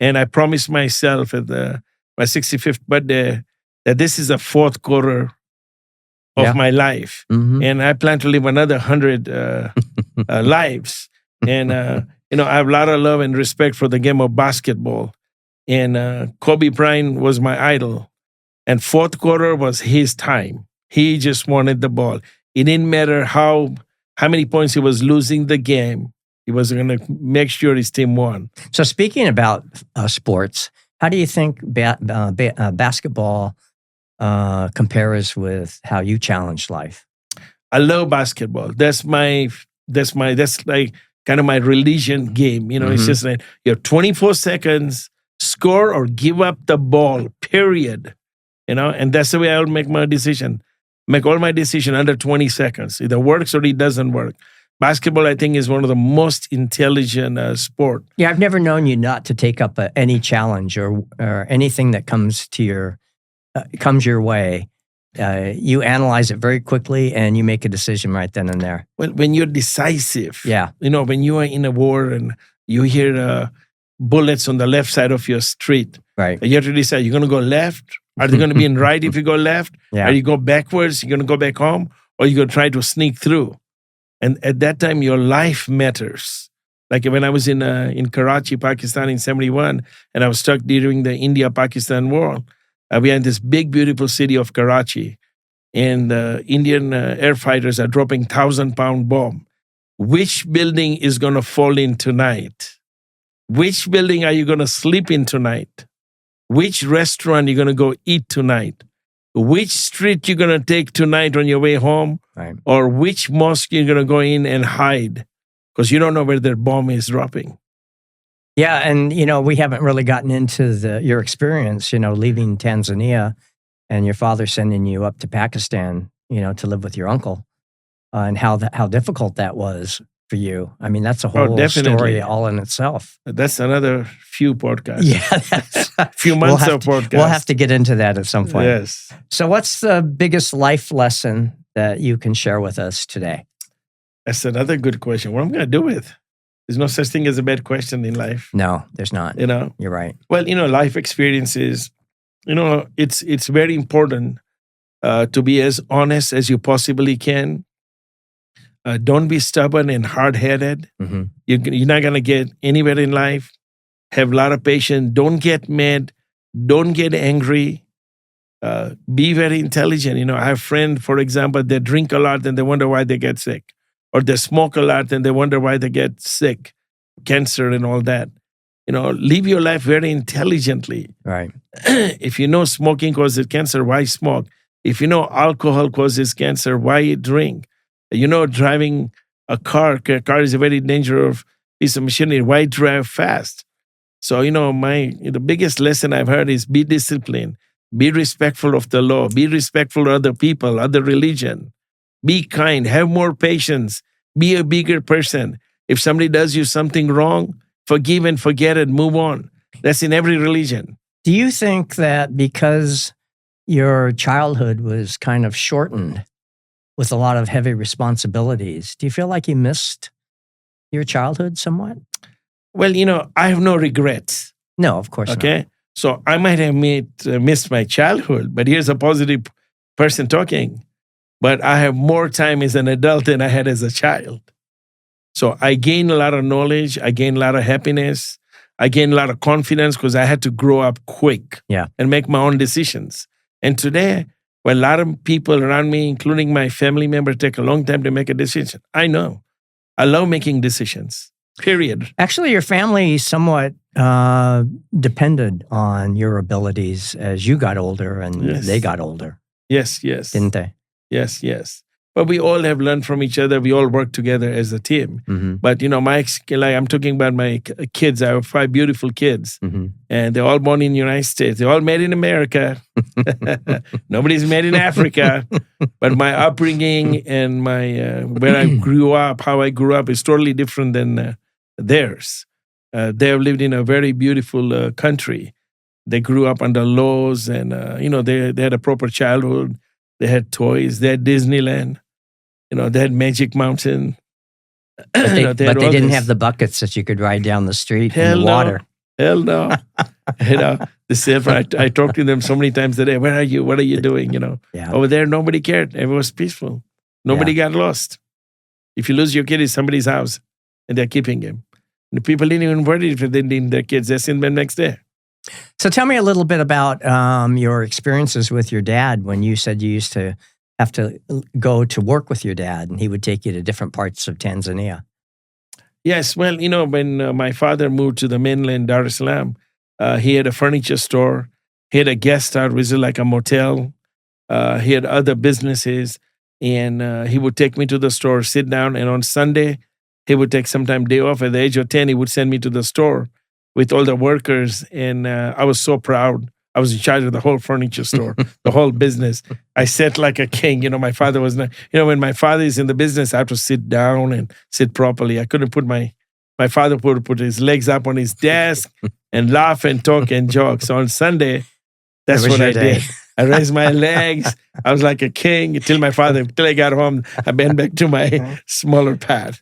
And I promised myself at my 65th birthday that this is the fourth quarter of my life. And I plan to live another 100 lives. And, I have a lot of love and respect for the game of basketball. And Kobe Bryant was my idol. And fourth quarter was his time. He just wanted the ball. It didn't matter how many points he was losing the game. He was going to make sure his team won. So speaking about sports, how do you think basketball compares with how you challenged life? I love basketball. That's like kind of my religion game. It's just like you have 24 seconds, score or give up the ball, period. And that's the way I would make my decision. Make all my decision under 20 seconds. Either works or it doesn't work. Basketball, I think, is one of the most intelligent sport. Yeah, I've never known you not to take up any challenge or anything that comes your way. You analyze it very quickly and you make a decision right then and there. Well, when you're decisive, yeah, when you are in a war and you hear bullets on the left side of your street, right? You have to decide: you're going to go left. Are they going to be in right if you go left? Yeah. Are you go backwards? You're going to go back home, or you're going to try to sneak through. And at that time, your life matters. Like when I was in Karachi, Pakistan in 1971, and I was stuck during the India-Pakistan war. We are in this big, beautiful city of Karachi, and the Indian air fighters are dropping 1,000-pound bomb. Which building is going to fall in tonight? Which building are you going to sleep in tonight? Which restaurant are you going to go eat tonight? Which street you're going to take tonight on your way home? Right. Or which mosque you're going to go in and hide? Because you don't know where their bomb is dropping. Yeah, and we haven't really gotten into your experience, leaving Tanzania and your father sending you up to Pakistan, to live with your uncle, and how difficult that was for you. I mean, that's a whole story all in itself. That's another few podcasts. Yeah, that's few months of podcasts. We'll have to get into that at some point. Yes. So what's the biggest life lesson that you can share with us today? That's another good question. What am I going to do with? There's no such thing as a bad question in life. No, there's not. You're right. Well, life experiences, it's very important to be as honest as you possibly can. Don't be stubborn and hard-headed. Mm-hmm. You're not going to get anywhere in life. Have a lot of patience. Don't get mad. Don't get angry. Be very intelligent. I have friends, for example, they drink a lot and they wonder why they get sick. Or they smoke a lot and they wonder why they get sick, cancer and all that. Live your life very intelligently. Right. If you know smoking causes cancer, why smoke? If you know alcohol causes cancer, why drink? Driving a car is a very dangerous piece of machinery. Why drive fast? So, the biggest lesson I've heard is be disciplined, be respectful of the law, be respectful of other people, other religion. Be kind, have more patience, be a bigger person. If somebody does you something wrong, forgive and forget it, move on. That's in every religion. Do you think that because your childhood was kind of shortened with a lot of heavy responsibilities, do you feel like you missed your childhood somewhat? Well, I have no regrets. No, of course not. Okay? So I might have missed my childhood, but here's a positive person talking. But I have more time as an adult than I had as a child. So I gained a lot of knowledge. I gained a lot of happiness. I gained a lot of confidence because I had to grow up quick and make my own decisions. And today, a lot of people around me, including my family members, take a long time to make a decision. I know. I love making decisions, period. Actually, your family somewhat depended on your abilities as you got older and they got older. Yes. Didn't they? Yes. But we all have learned from each other. We all work together as a team. Mm-hmm. But, I'm talking about my kids. I have 5 beautiful kids. Mm-hmm. And they're all born in the United States. They're all made in America. Nobody's made in Africa. But my upbringing and my where I grew up, how I grew up is totally different than theirs. They have lived in a very beautiful country. They grew up under laws and, they had a proper childhood. They had toys. They had Disneyland. They had Magic Mountain. But they didn't have the buckets that you could ride down the street in the water. Hell no. The said, I talked to them so many times a day. Where are you? What are you doing? Yeah. Over there, nobody cared. Everyone was peaceful. Nobody got lost. If you lose your kid, it's somebody's house and they're keeping him. And the people didn't even worry if they didn't need their kids. They sent them next day. So tell me a little bit about your experiences with your dad when you said you used to have to go to work with your dad and he would take you to different parts of Tanzania. Yes, well, when my father moved to the mainland, Dar es Salaam, he had a furniture store. He had a guest house, which is like a motel. He had other businesses. And he would take me to the store, sit down. And on Sunday, he would take some time day off. At the age of 10, he would send me to the store with all the workers. And I was so proud. I was in charge of the whole furniture store, the whole business. I sat like a king. My father was not, when my father is in the business, I have to sit down and sit properly. I couldn't put my father would put his legs up on his desk and laugh and talk and joke. So on Sunday, that's what I did. I raised my legs. I was like a king till I got home. I went back to my smaller pad.